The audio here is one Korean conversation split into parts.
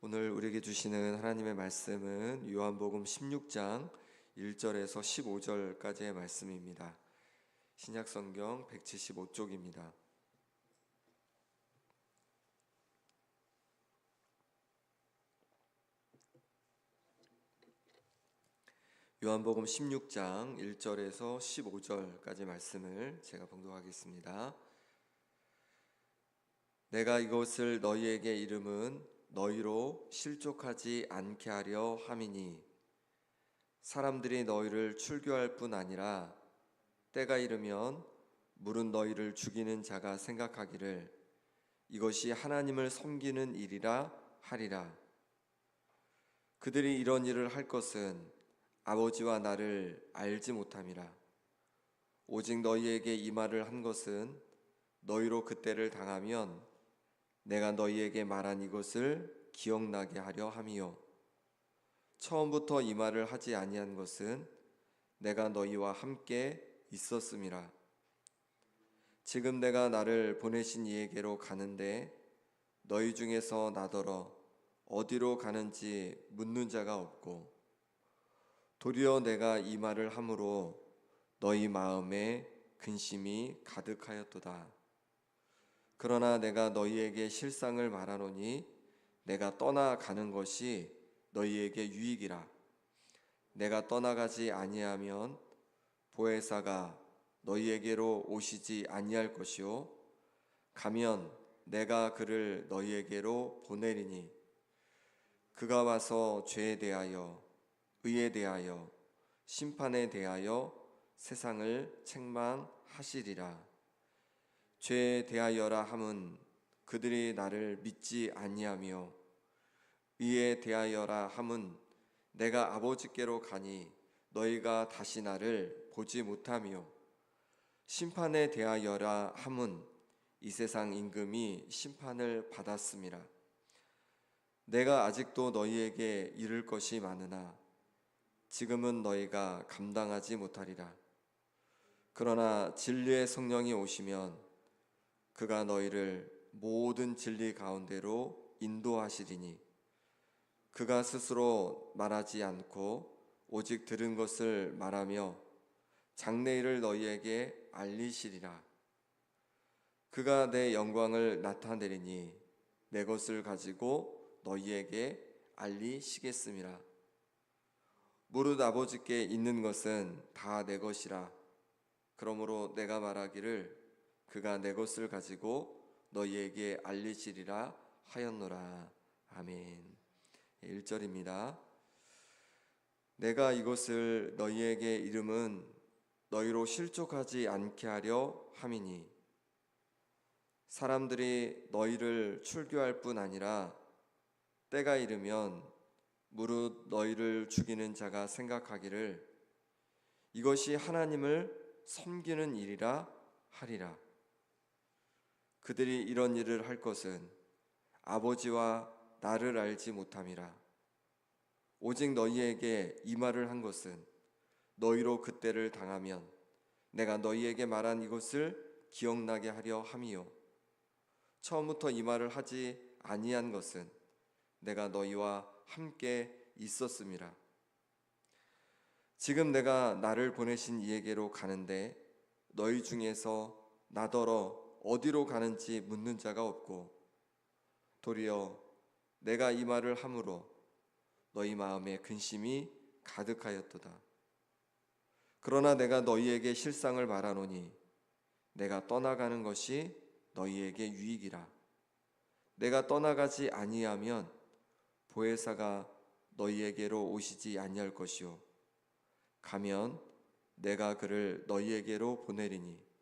오늘 우리에게 주시는 하나님의 말씀은 요한복음 16장 1절에서 15절까지의 말씀입니다. 신약성경 175쪽입니다. 요한복음 16장 1절에서 15절까지 말씀을 제가 봉독하겠습니다. 내가 이것을 너희에게 이름은 너희로 실족하지 않게 하려 함이니 사람들이 너희를 출교할 뿐 아니라 때가 이르면 물은 너희를 죽이는 자가 생각하기를 이것이 하나님을 섬기는 일이라 하리라. 그들이 이런 일을 할 것은 아버지와 나를 알지 못함이라. 오직 너희에게 이 말을 한 것은 너희로 그때를 당하면 내가 너희에게 말한 이것을 기억나게 하려 함이요 처음부터 이 말을 하지 아니한 것은 내가 너희와 함께 있었음이라. 지금 내가 나를 보내신 이에게로 가는데 너희 중에서 나더러 어디로 가는지 묻는 자가 없고 도리어 내가 이 말을 함으로 너희 마음에 근심이 가득하였도다. 그러나 내가 너희에게 실상을 말하노니 내가 떠나가는 것이 너희에게 유익이라. 내가 떠나가지 아니하면 보혜사가 너희에게로 오시지 아니할 것이요 가면 내가 그를 너희에게로 보내리니 그가 와서 죄에 대하여 의에 대하여 심판에 대하여 세상을 책망하시리라. 죄에 대하여라 함은 그들이 나를 믿지 아니하며 의에 대하여라 함은 내가 아버지께로 가니 너희가 다시 나를 보지 못하며 심판에 대하여라 함은 이 세상 임금이 심판을 받았음이라. 내가 아직도 너희에게 이를 것이 많으나 지금은 너희가 감당하지 못하리라. 그러나 진리의 성령이 오시면 그가 너희를 모든 진리 가운데로 인도하시리니 그가 스스로 말하지 않고 오직 들은 것을 말하며 장래일을 너희에게 알리시리라. 그가 내 영광을 나타내리니 내 것을 가지고 너희에게 알리시겠음이라. 무릇 아버지께 있는 것은 다 내 것이라. 그러므로 내가 말하기를 그가 내 것을 가지고 너희에게 알리시리라 하였노라. 아멘. 1절입니다. 내가 이것을 너희에게 이름은 너희로 실족하지 않게 하려 함이니 사람들이 너희를 출교할 뿐 아니라 때가 이르면 무릇 너희를 죽이는 자가 생각하기를 이것이 하나님을 섬기는 일이라 하리라. 그들이 이런 일을 할 것은 아버지와 나를 알지 못함이라. 오직 너희에게 이 말을 한 것은 너희로 그때를 당하면 내가 너희에게 말한 이것을 기억나게 하려 함이요 처음부터 이 말을 하지 아니한 것은 내가 너희와 함께 있었음이라. 지금 내가 나를 보내신 이에게로 가는데 너희 중에서 나더러 어디로 가는지 묻는 자가 없고 도리어 내가 이 말을 함으로 너희 마음에 근심이 가득하였도다. 그러나 내가 너희에게 실상을 말하노니 내가 떠나가는 것이 너희에게 유익이라. 내가 떠나가지 아니하면 보혜사가 너희에게로 오시지 아니할 것이요 가면 내가 그를 너희에게로 보내리니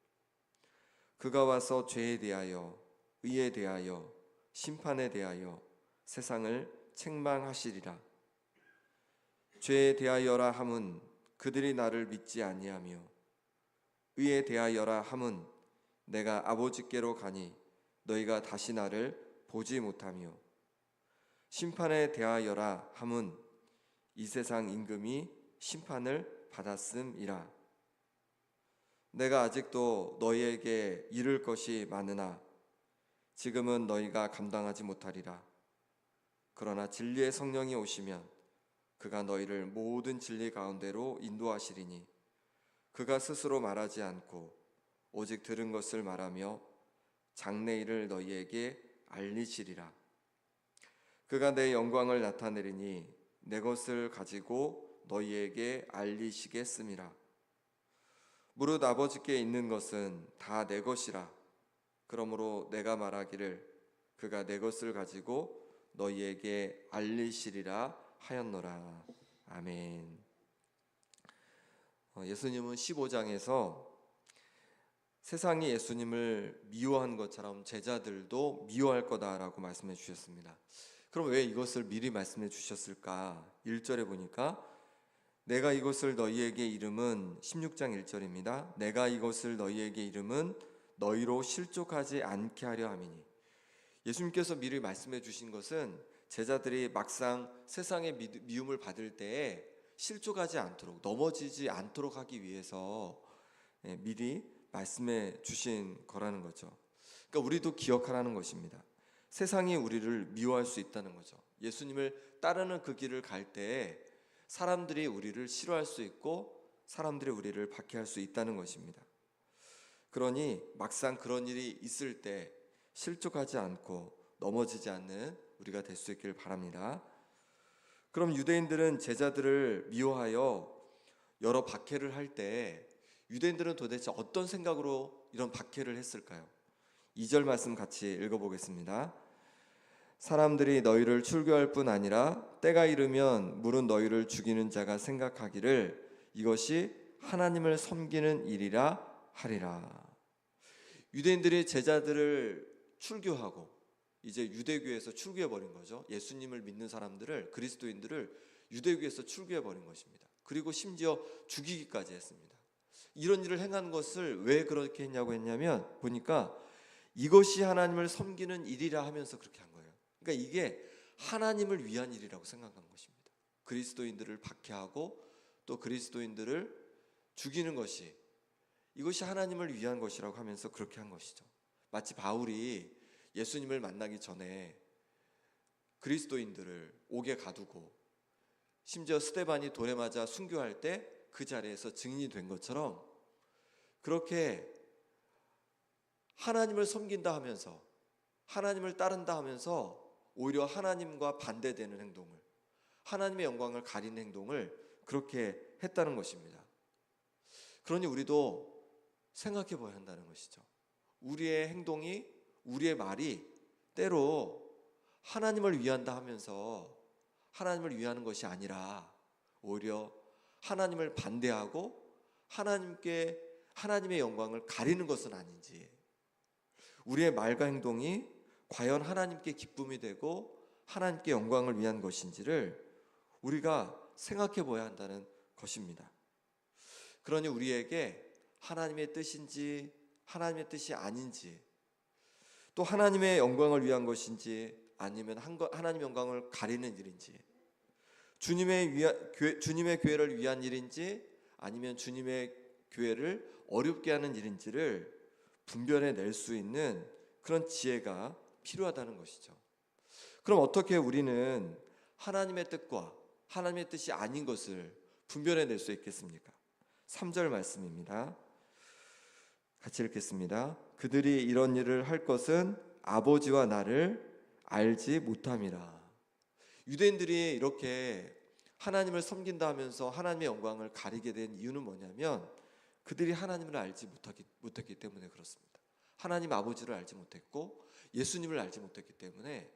그가 와서 죄에 대하여 의에 대하여 심판에 대하여 세상을 책망하시리라. 죄에 대하여라 함은 그들이 나를 믿지 아니하며 의에 대하여라 함은 내가 아버지께로 가니 너희가 다시 나를 보지 못하며 심판에 대하여라 함은 이 세상 임금이 심판을 받았음이라. 내가 아직도 너희에게 이를 것이 많으나 지금은 너희가 감당하지 못하리라. 그러나 진리의 성령이 오시면 그가 너희를 모든 진리 가운데로 인도하시리니 그가 스스로 말하지 않고 오직 들은 것을 말하며 장래일을 너희에게 알리시리라. 그가 내 영광을 나타내리니 내 것을 가지고 너희에게 알리시겠음이라. 무릇 아버지께 있는 것은 다 내 것이라. 그러므로 내가 말하기를 그가 내 것을 가지고 너희에게 알리시리라 하였노라. 아멘. 예수님은 15장에서 세상이 예수님을 미워한 것처럼 제자들도 미워할 거다라고 말씀해 주셨습니다. 그럼 왜 이것을 미리 말씀해 주셨을까? 1절에 보니까 내가 이것을 너희에게 이름은 16장 1절입니다. 내가 이것을 너희에게 이름은 너희로 실족하지 않게 하려 함이니. 예수님께서 미리 말씀해 주신 것은 제자들이 막상 세상의 미움을 받을 때에 실족하지 않도록, 넘어지지 않도록 하기 위해서 미리 말씀해 주신 거라는 거죠. 그러니까 우리도 기억하라는 것입니다. 세상이 우리를 미워할 수 있다는 거죠. 예수님을 따르는 그 길을 갈 때에 사람들이 우리를 싫어할 수 있고 사람들이 우리를 박해할 수 있다는 것입니다. 그러니 막상 그런 일이 있을 때 실족하지 않고 넘어지지 않는 우리가 될 수 있기를 바랍니다. 그럼 유대인들은 제자들을 미워하여 여러 박해를 할 때 유대인들은 도대체 어떤 생각으로 이런 박해를 했을까요? 2절 말씀 같이 읽어보겠습니다. 사람들이 너희를 출교할 뿐 아니라 때가 이르면 물은 너희를 죽이는 자가 생각하기를 이것이 하나님을 섬기는 일이라 하리라. 유대인들이 제자들을 출교하고 이제 유대교에서 출교해버린 거죠. 예수님을 믿는 사람들을, 그리스도인들을 유대교에서 출교해버린 것입니다. 그리고 심지어 죽이기까지 했습니다. 이런 일을 행한 것을 왜 그렇게 했냐고 했냐면 보니까 이것이 하나님을 섬기는 일이라 하면서 그렇게 한 거예요. 그러니까 이게 하나님을 위한 일이라고 생각한 것입니다. 그리스도인들을 박해하고 또 그리스도인들을 죽이는 것이 이것이 하나님을 위한 것이라고 하면서 그렇게 한 것이죠. 마치 바울이 예수님을 만나기 전에 그리스도인들을 옥에 가두고 심지어 스데반이 돌에 맞아 순교할 때 그 자리에서 증인이 된 것처럼 그렇게 하나님을 섬긴다 하면서 하나님을 따른다 하면서 오히려 하나님과 반대되는 행동을, 하나님의 영광을 가리는 행동을 그렇게 했다는 것입니다. 그러니 우리도 생각해 봐야 한다는 것이죠. 우리의 행동이, 우리의 말이 때로 하나님을 위한다 하면서 하나님을 위하는 것이 아니라 오히려 하나님을 반대하고 하나님의 영광을 가리는 것은 아닌지, 우리의 말과 행동이 과연 하나님께 기쁨이 되고 하나님께 영광을 위한 것인지를 우리가 생각해 봐야 한다는 것입니다. 그러니 우리에게 하나님의 뜻인지 하나님의 뜻이 아닌지, 또 하나님의 영광을 위한 것인지 아니면 하나님의 영광을 가리는 일인지, 주님의 교회를 위한 일인지 아니면 주님의 교회를 어렵게 하는 일인지를 분별해 낼 수 있는 그런 지혜가 필요하다는 것이죠. 그럼 어떻게 우리는 하나님의 뜻과 하나님의 뜻이 아닌 것을 분별해 낼 수 있겠습니까? 3절 말씀입니다. 같이 읽겠습니다. 그들이 이런 일을 할 것은 아버지와 나를 알지 못함이라. 유대인들이 이렇게 하나님을 섬긴다 하면서 하나님의 영광을 가리게 된 이유는 뭐냐면 그들이 하나님을 알지 못했기 때문에 그렇습니다. 하나님 아버지를 알지 못했고 예수님을 알지 못했기 때문에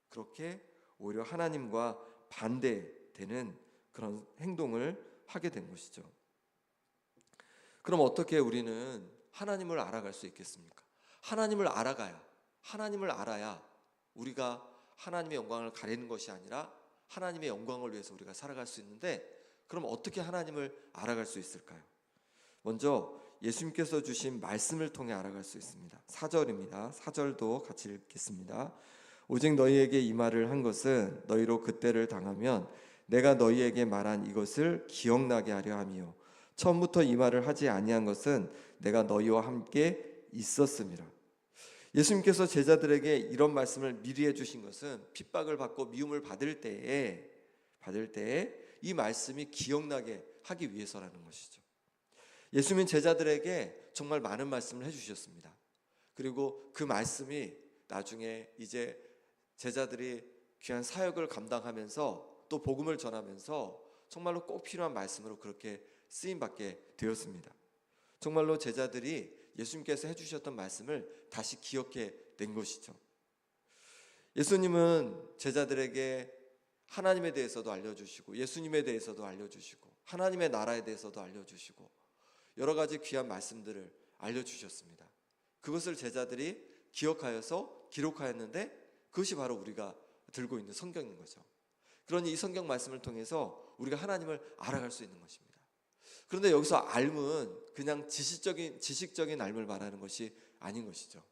그렇게 오히려 하나님과 반대되는 그런 행동을 하게 된 것이죠. 그럼 어떻게 우리는 하나님을 알아갈 수 있겠습니까? 하나님을 알아야 우리가 하나님의 영광을 가리는 것이 아니라 하나님의 영광을 위해서 우리가 살아갈 수 있는데, 그럼 어떻게 하나님을 알아갈 수 있을까요? 먼저 예수님께서 주신 말씀을 통해 알아갈 수 있습니다. 4절입니다. 4절도 같이 읽겠습니다. 오직 너희에게 이 말을 한 것은 너희로 그때를 당하면 내가 너희에게 말한 이것을 기억나게 하려 함이요 처음부터 이 말을 하지 아니한 것은 내가 너희와 함께 있었음이라. 예수님께서 제자들에게 이런 말씀을 미리 해주신 것은 핍박을 받고 미움을 받을 때에 이 말씀이 기억나게 하기 위해서라는 것이죠. 예수님은 제자들에게 정말 많은 말씀을 해주셨습니다. 그리고 그 말씀이 나중에 이제 제자들이 귀한 사역을 감당하면서 또 복음을 전하면서 정말로 꼭 필요한 말씀으로 그렇게 쓰임받게 되었습니다. 정말로 제자들이 예수님께서 해주셨던 말씀을 다시 기억해 낸 것이죠. 예수님은 제자들에게 하나님에 대해서도 알려주시고 예수님에 대해서도 알려주시고 하나님의 나라에 대해서도 알려주시고 여러 가지 귀한 말씀들을 알려주셨습니다. 그것을 제자들이 기억하여서 기록하였는데 그것이 바로 우리가 들고 있는 성경인 거죠. 그러니 이 성경 말씀을 통해서 우리가 하나님을 알아갈 수 있는 것입니다. 그런데 여기서 알은 그냥 지식적인 알을 말하는 것이 아닌 것이죠.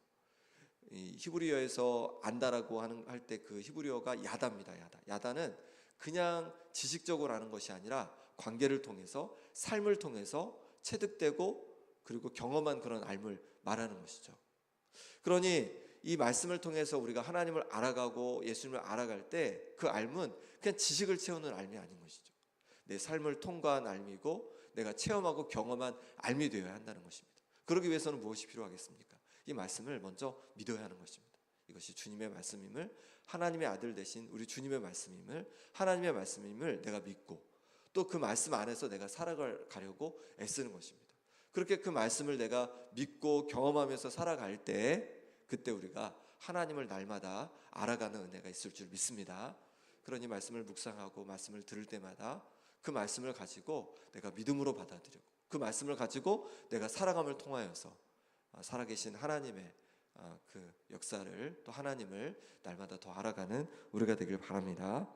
이 히브리어에서 안다라고 할 때 그 히브리어가 야다입니다. 야다는 그냥 지식적으로 아는 것이 아니라 관계를 통해서 삶을 통해서 체득되고 그리고 경험한 그런 알을 말하는 것이죠. 그러니 이 말씀을 통해서 우리가 하나님을 알아가고 예수님을 알아갈 때 그 알은 그냥 지식을 채우는 알이 아닌 것이죠. 내 삶을 통과한 알미고 내가 체험하고 경험한 알미 되어야 한다는 것입니다. 그러기 위해서는 무엇이 필요하겠습니까? 이 말씀을 먼저 믿어야 하는 것입니다. 이것이 주님의 말씀임을, 하나님의 아들 되신 우리 주님의 말씀임을, 하나님의 말씀임을 내가 믿고 또 그 말씀 안에서 내가 살아가려고 애쓰는 것입니다. 그렇게 그 말씀을 내가 믿고 경험하면서 살아갈 때 그때 우리가 하나님을 날마다 알아가는 은혜가 있을 줄 믿습니다. 그러니 말씀을 묵상하고 말씀을 들을 때마다 그 말씀을 가지고 내가 믿음으로 받아들이고 그 말씀을 가지고 내가 살아감을 통하여서 살아계신 하나님의 그 역사를 또 하나님을 날마다 더 알아가는 우리가 되길 바랍니다.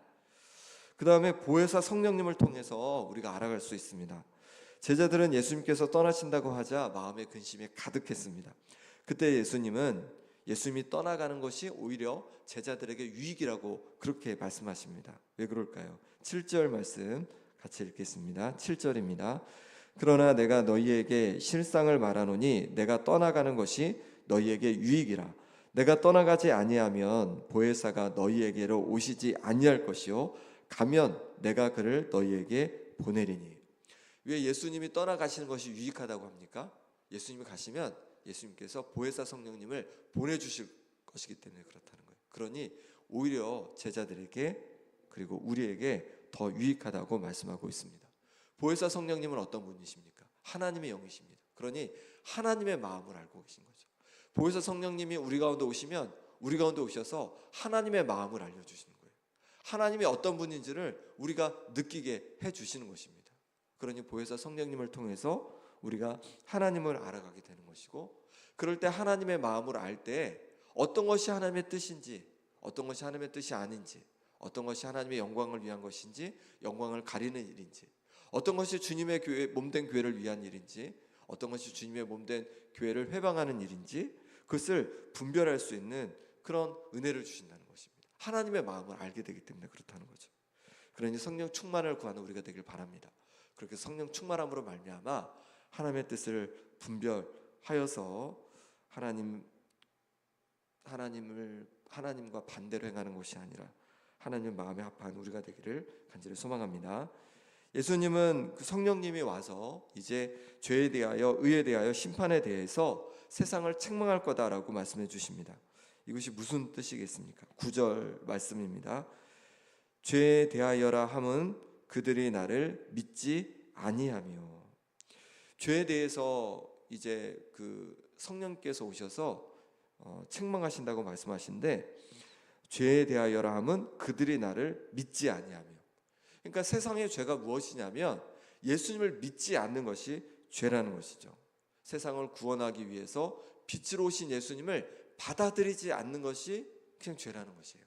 그 다음에 보혜사 성령님을 통해서 우리가 알아갈 수 있습니다. 제자들은 예수님께서 떠나신다고 하자 마음의 근심이 가득했습니다. 그때 예수님이 떠나가는 것이 오히려 제자들에게 유익이라고 그렇게 말씀하십니다. 왜 그럴까요? 7절 말씀 같이 읽겠습니다. 7절입니다. 그러나 내가 너희에게 실상을 말하노니 내가 떠나가는 것이 너희에게 유익이라. 내가 떠나가지 아니하면 보혜사가 너희에게로 오시지 아니할 것이요 가면 내가 그를 너희에게 보내리니. 왜 예수님이 떠나가시는 것이 유익하다고 합니까? 예수님이 가시면 예수님께서 보혜사 성령님을 보내주실 것이기 때문에 그렇다는 거예요. 그러니 오히려 제자들에게 그리고 우리에게 더 유익하다고 말씀하고 있습니다. 보혜사 성령님은 어떤 분이십니까? 하나님의 영이십니다. 그러니 하나님의 마음을 알고 계신 거죠. 보혜사 성령님이 우리 가운데 오시면 우리 가운데 오셔서 하나님의 마음을 알려주시는 거예요. 하나님이 어떤 분인지를 우리가 느끼게 해주시는 것입니다. 그러니 보혜사 성령님을 통해서 우리가 하나님을 알아가게 되는 것이고 그럴 때 하나님의 마음을 알 때 어떤 것이 하나님의 뜻인지 어떤 것이 하나님의 뜻이 아닌지 어떤 것이 하나님의 영광을 위한 것인지 영광을 가리는 일인지 어떤 것이 주님의 교회 몸된 교회를 위한 일인지 어떤 것이 주님의 몸된 교회를 회방하는 일인지 그것을 분별할 수 있는 그런 은혜를 주신다는 것입니다. 하나님의 마음을 알게 되기 때문에 그렇다는 거죠. 그러니 성령 충만을 구하는 우리가 되길 바랍니다. 그렇게 성령 충만함으로 말미암아 하나님의 뜻을 분별하여서 하나님과 반대로 행하는 것이 아니라 하나님 마음에 합한 우리가 되기를 간절히 소망합니다. 예수님은 그 성령님이 와서 이제 죄에 대하여 의에 대하여 심판에 대해서 세상을 책망할 거다라고 말씀해 주십니다. 이것이 무슨 뜻이겠습니까? 9절 말씀입니다. 죄에 대하여라 함은 그들이 나를 믿지 아니하며. 죄에 대해서 이제 그 성령께서 오셔서 책망하신다고 말씀하신데 죄에 대하여라 함은 그들이 나를 믿지 아니하며. 그러니까 세상의 죄가 무엇이냐면 예수님을 믿지 않는 것이 죄라는 것이죠. 세상을 구원하기 위해서 빛으로 오신 예수님을 받아들이지 않는 것이 그냥 죄라는 것이에요.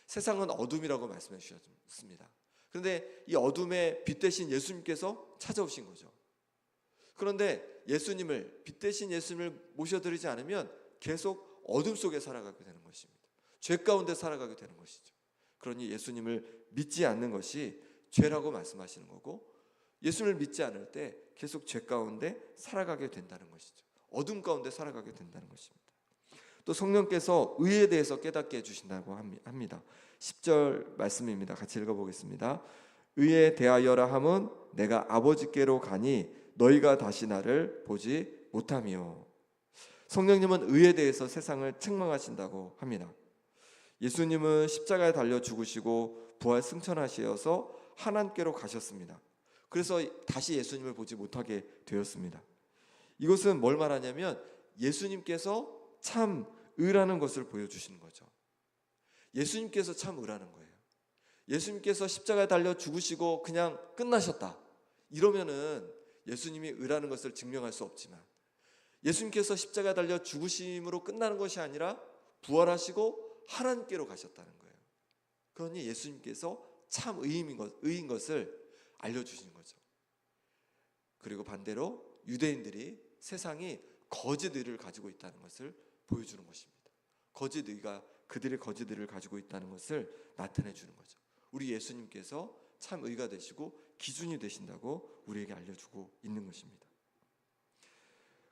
세상은 어둠이라고 말씀해 주셨습니다. 그런데 이 어둠의 빛 대신 예수님께서 찾아오신 거죠. 그런데 빛 대신 예수님을 모셔드리지 않으면 계속 어둠 속에 살아가게 되는 것입니다. 죄 가운데 살아가게 되는 것이죠. 그러니 예수님을 믿지 않는 것이 죄라고 말씀하시는 거고 예수님을 믿지 않을 때 계속 죄 가운데 살아가게 된다는 것이죠. 어둠 가운데 살아가게 된다는 것입니다. 또 성령께서 의에 대해서 깨닫게 해주신다고 합니다. 10절 말씀입니다. 같이 읽어보겠습니다. 의에 대하여라 함은 내가 아버지께로 가니 너희가 다시 나를 보지 못하며. 성령님은 의에 대해서 세상을 책망하신다고 합니다. 예수님은 십자가에 달려 죽으시고 부활 승천하셔서 하나님께로 가셨습니다. 그래서 다시 예수님을 보지 못하게 되었습니다. 이것은 뭘 말하냐면 예수님께서 참 의라는 것을 보여주시는 거죠. 예수님께서 참 의라는 거예요. 예수님께서 십자가에 달려 죽으시고 그냥 끝나셨다, 이러면은 예수님이 의라는 것을 증명할 수 없지만, 예수님께서 십자가에 달려 죽으심으로 끝나는 것이 아니라 부활하시고 하나님께로 가셨다는 거예요. 그러니 예수님께서 참 의인 것을 알려주시는 거죠. 그리고 반대로 유대인들이 세상이 거짓 의를 가지고 있다는 것을 보여주는 것입니다. 거짓 의가 그들의 거짓 의를 가지고 있다는 것을 나타내 주는 거죠. 우리 예수님께서 참 의가 되시고 기준이 되신다고 우리에게 알려주고 있는 것입니다.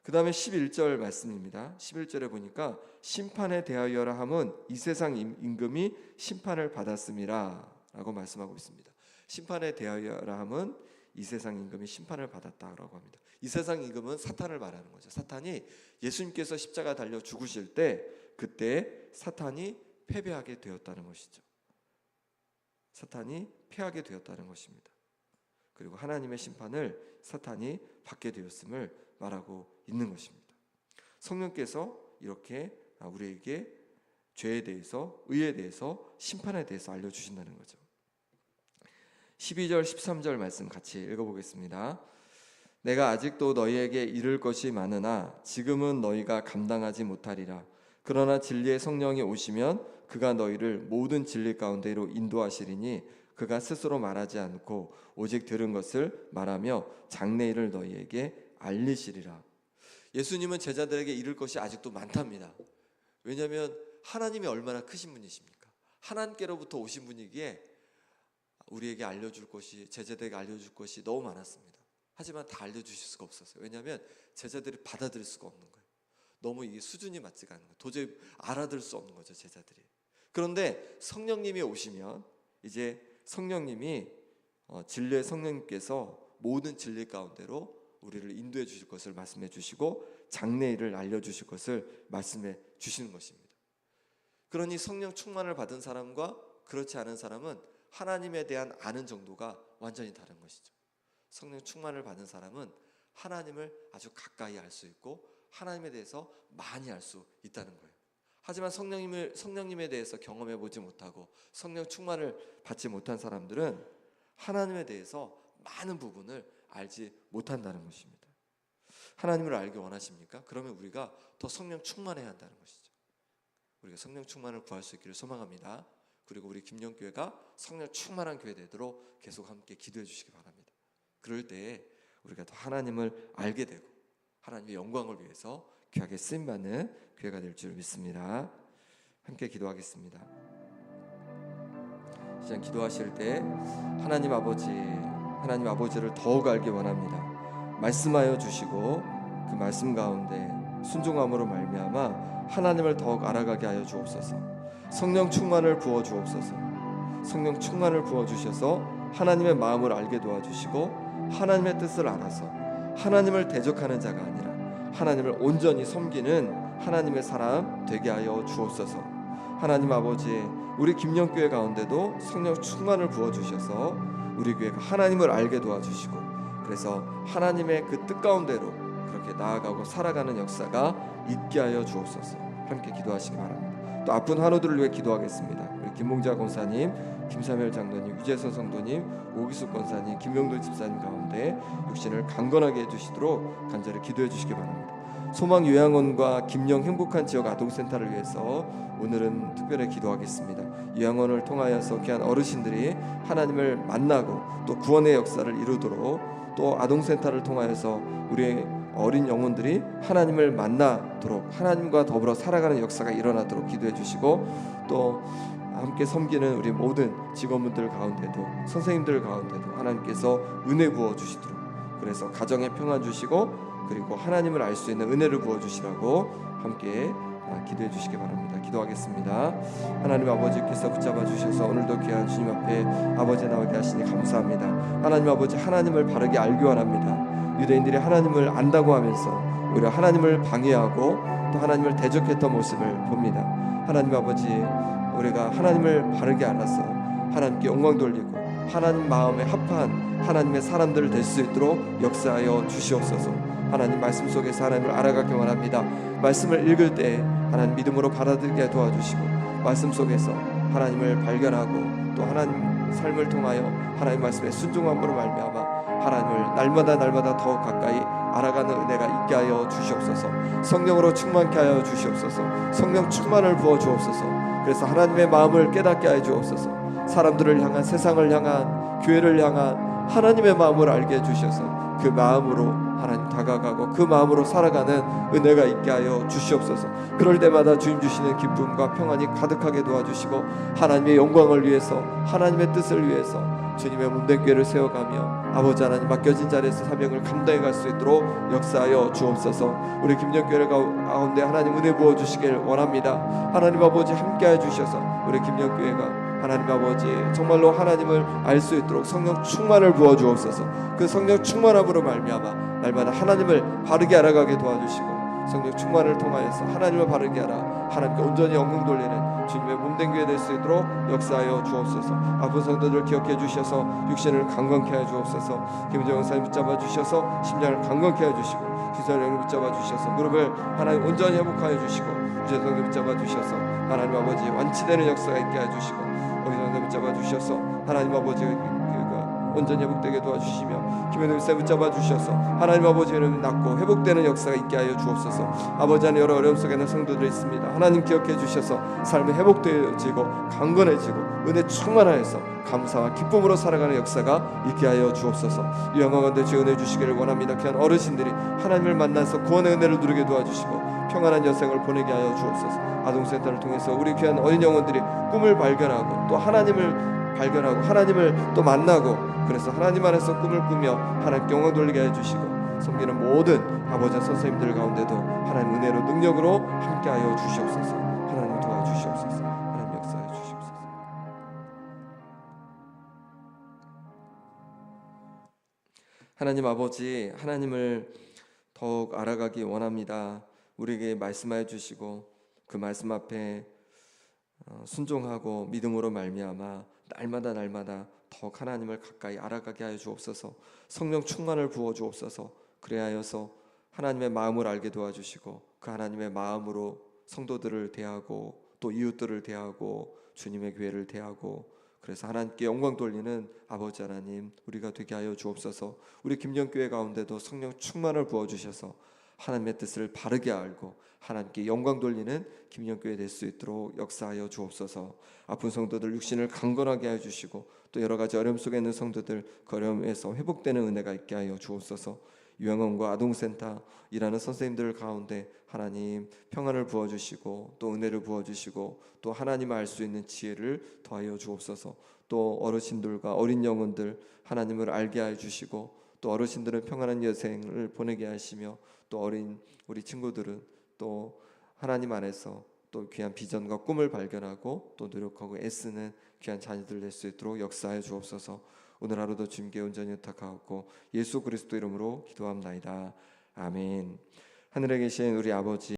그 다음에 11절 말씀입니다. 11절에 보니까 심판에 대하여라 함은 이 세상 임금이 심판을 받았음이라 라고 말씀하고 있습니다. 심판에 대하여라 함은 이 세상 임금이 심판을 받았다라고 합니다. 이 세상 임금은 사탄을 말하는 거죠. 사탄이 예수님께서 십자가 달려 죽으실 때 그때 사탄이 패배하게 되었다는 것이죠. 사탄이 패하게 되었다는 것입니다. 그리고 하나님의 심판을 사탄이 받게 되었음을 말하고 있는 것입니다. 성령께서 이렇게 우리에게 죄에 대해서, 의에 대해서, 심판에 대해서 알려주신다는 거죠. 12절 13절 말씀 같이 읽어보겠습니다. 내가 아직도 너희에게 이를 것이 많으나 지금은 너희가 감당하지 못하리라. 그러나 진리의 성령이 오시면 그가 너희를 모든 진리 가운데로 인도하시리니 그가 스스로 말하지 않고 오직 들은 것을 말하며 장래일을 너희에게 알리시리라. 예수님은 제자들에게 이를 것이 아직도 많답니다. 왜냐하면 하나님이 얼마나 크신 분이십니까? 하나님께로부터 오신 분이기에 우리에게 알려줄 것이, 제자들에게 알려줄 것이 너무 많았습니다. 하지만 다 알려주실 수가 없었어요. 왜냐하면 제자들이 받아들일 수가 없는 거예요. 너무 이게 수준이 맞지가 않는 거예요. 도저히 알아들을 수 없는 거죠, 제자들이. 그런데 성령님이 오시면 이제 성령님이 진리의 성령님께서 모든 진리 가운데로 우리를 인도해 주실 것을 말씀해 주시고 장래일을 알려주실 것을 말씀해 주시는 것입니다. 그러니 성령 충만을 받은 사람과 그렇지 않은 사람은 하나님에 대한 아는 정도가 완전히 다른 것이죠. 성령 충만을 받은 사람은 하나님을 아주 가까이 알 수 있고 하나님에 대해서 많이 알 수 있다는 거예요. 하지만 성령님에 대해서 경험해 보지 못하고 성령 충만을 받지 못한 사람들은 하나님에 대해서 많은 부분을 알지 못한다는 것입니다. 하나님을 알기 원하십니까? 그러면 우리가 더 성령 충만해야 한다는 것이죠. 우리가 성령 충만을 구할 수 있기를 소망합니다. 그리고 우리 김영교회가 성령 충만한 교회 되도록 계속 함께 기도해 주시기 바랍니다. 그럴 때에 우리가 더 하나님을 알게 되고 하나님의 영광을 위해서 귀하게 쓰임받는 교회가 될 줄 믿습니다. 함께 기도하겠습니다. 시간 기도하실 때 하나님 아버지를 더욱 알기 원합니다. 말씀하여 주시고 그 말씀 가운데 순종함으로 말미암아 하나님을 더욱 알아가게 하여 주옵소서. 성령 충만을 부어 주옵소서. 성령 충만을 부어 주셔서 하나님의 마음을 알게 도와주시고 하나님의 뜻을 알아서 하나님을 대적하는 자가 아니라 하나님을 온전히 섬기는 하나님의 사람 되게 하여 주옵소서. 하나님 아버지, 우리 김영교회 가운데도 성령 충만을 부어 주셔서 우리 교회가 하나님을 알게 도와주시고 그래서 하나님의 그 뜻 가운데로 그렇게 나아가고 살아가는 역사가 있게 하여 주옵소서. 함께 기도하시기 바랍니다. 또 아픈 환우들을 위해 기도하겠습니다. 우리 김봉자 권사님, 김사멸 장로님, 유재선 성도님, 오기숙 권사님, 김명도 집사님 가운데 육신을 강건하게 해주시도록 간절히 기도해 주시기 바랍니다. 소망 요양원과 김영 행복한 지역 아동센터를 위해서 오늘은 특별히 기도하겠습니다. 요양원을 통하여서 귀한 어르신들이 하나님을 만나고 또 구원의 역사를 이루도록, 또 아동센터를 통하여서 우리의 어린 영혼들이 하나님을 만나도록 하나님과 더불어 살아가는 역사가 일어나도록 기도해 주시고, 또 함께 섬기는 우리 모든 직원분들 가운데도 선생님들 가운데도 하나님께서 은혜 부어 주시도록, 그래서 가정에 평안 주시고 그리고 하나님을 알 수 있는 은혜를 부어 주시라고 함께 기도해 주시기 바랍니다. 기도하겠습니다. 하나님 아버지께서 붙잡아 주셔서 오늘도 귀한 주님 앞에 아버지 나오게 하시니 감사합니다. 하나님 아버지, 하나님을 바르게 알기 원합니다. 유대인들이 하나님을 안다고 하면서 오히려 하나님을 방해하고 또 하나님을 대적했던 모습을 봅니다. 하나님 아버지, 우리가 하나님을 바르게 알아서 하나님께 영광 돌리고 하나님 마음에 합한 하나님의 사람들 될 수 있도록 역사하여 주시옵소서. 하나님 말씀 속에서 하나님을 알아가기 원합니다. 말씀을 읽을 때 하나님 믿음으로 받아들이게 도와주시고, 말씀 속에서 하나님을 발견하고 또 하나님 삶을 통하여 하나님 말씀에 순종함으로 말미암아 하나님을 날마다 더욱 가까이 알아가는 은혜가 있게 하여 주시옵소서. 성령으로 충만케 하여 주시옵소서. 성령 충만을 부어 주옵소서. 그래서 하나님의 마음을 깨닫게 하여 주옵소서. 사람들을 향한, 세상을 향한, 교회를 향한 하나님의 마음을 알게 해주셔서 그 마음으로 하나님 다가가고 그 마음으로 살아가는 은혜가 있게 하여 주시옵소서. 그럴 때마다 주님 주시는 기쁨과 평안이 가득하게 도와주시고 하나님의 영광을 위해서, 하나님의 뜻을 위해서 주님의 몸된 교회를 세워가며 아버지 하나님 맡겨진 자리에서 사명을 감당해 갈 수 있도록 역사하여 주옵소서. 우리 김영교회 가운데 하나님 은혜 부어주시길 원합니다. 하나님 아버지 함께해 주셔서 우리 김영교회가 하나님 아버지 정말로 하나님을 알 수 있도록 성령 충만을 부어 주옵소서. 그 성령 충만함으로 말미암아 날마다 하나님을 바르게 알아가게 도와주시고 성령 충만을 통하여서 하나님을 바르게 알아 하나님께 온전히 영광 돌리는 주님의 몸된 교회 될 수 있도록 역사하여 주옵소서. 아픈 성도들 기억해 주셔서 육신을 강건케 해 주옵소서. 김정은 사님 붙잡아 주셔서 심장을 강건케 해 주시고 기사령을 붙잡아 주셔서 무릎을 하나님 온전히 회복하여 주시고 유재성을 붙잡아 주셔서 하나님 아버지 완치되는 역사가 있게 해 주시고 어기성을 붙잡아 주셔서 하나님 아버지 온전히 회복되게 도와주시며 김현우 쌤 붙잡아 주셔서 하나님 아버지는 낫고 회복되는 역사가 있게 하여 주옵소서. 아버지 하나님 여러 어려움 속에는 성도들이 있습니다. 하나님 기억해 주셔서 삶이 회복되어지고 강건해지고 은혜 충만하여서 감사와 기쁨으로 살아가는 역사가 있게 하여 주옵소서. 유영광 가운데 주 은혜 주시기를 원합니다. 귀한 어르신들이 하나님을 만나서 구원의 은혜를 누리게 도와주시고 평안한 여생을 보내게 하여 주옵소서. 아동센터를 통해서 우리 귀한 어린 영혼들이 꿈을 발견하고 또 하나님을 발견하고 하나님을 또 만나고 그래서 하나님 안에서 꿈을 꾸며 하나님께 영광 돌리게 해주시고 섬기는 모든 아버지 선생님들 가운데도 하나님 은혜로 능력으로 함께하여 주시옵소서. 하나님 도와주시옵소서. 하나님 역사해 주시옵소서. 하나님 아버지, 하나님을 더욱 알아가기 원합니다. 우리에게 말씀하여 주시고 그 말씀 앞에 순종하고 믿음으로 말미암아 날마다 더욱 하나님을 가까이 알아가게 하여 주옵소서. 성령 충만을 부어 주옵소서. 그래야 하여서 하나님의 마음을 알게 도와주시고 그 하나님의 마음으로 성도들을 대하고 또 이웃들을 대하고 주님의 교회를 대하고 그래서 하나님께 영광 돌리는 아버지 하나님 우리가 되게 하여 주옵소서. 우리 김영교회 가운데도 성령 충만을 부어 주셔서 하나님의 뜻을 바르게 알고 하나님께 영광 돌리는 김영교회 될 수 있도록 역사하여 주옵소서. 아픈 성도들 육신을 강건하게 하여 주시고 또 여러 가지 어려움 속에 있는 성도들 그 어려움에서 회복되는 은혜가 있게 하여 주옵소서. 유영원과 아동센터 일하는 선생님들 가운데 하나님 평안을 부어주시고 또 은혜를 부어주시고 또 하나님을 알 수 있는 지혜를 더하여 주옵소서. 또 어르신들과 어린 영혼들 하나님을 알게 하여 주시고 또 어르신들은 평안한 여생을 보내게 하시며 또 어린 우리 친구들은 또 하나님 안에서 또 귀한 비전과 꿈을 발견하고 또 노력하고 애쓰는 귀한 자녀들 될 수 있도록 역사하여 주옵소서. 오늘 하루도 주님께 온전히 부탁하고 예수 그리스도 이름으로 기도합나이다. 아멘. 하늘에 계신 우리 아버지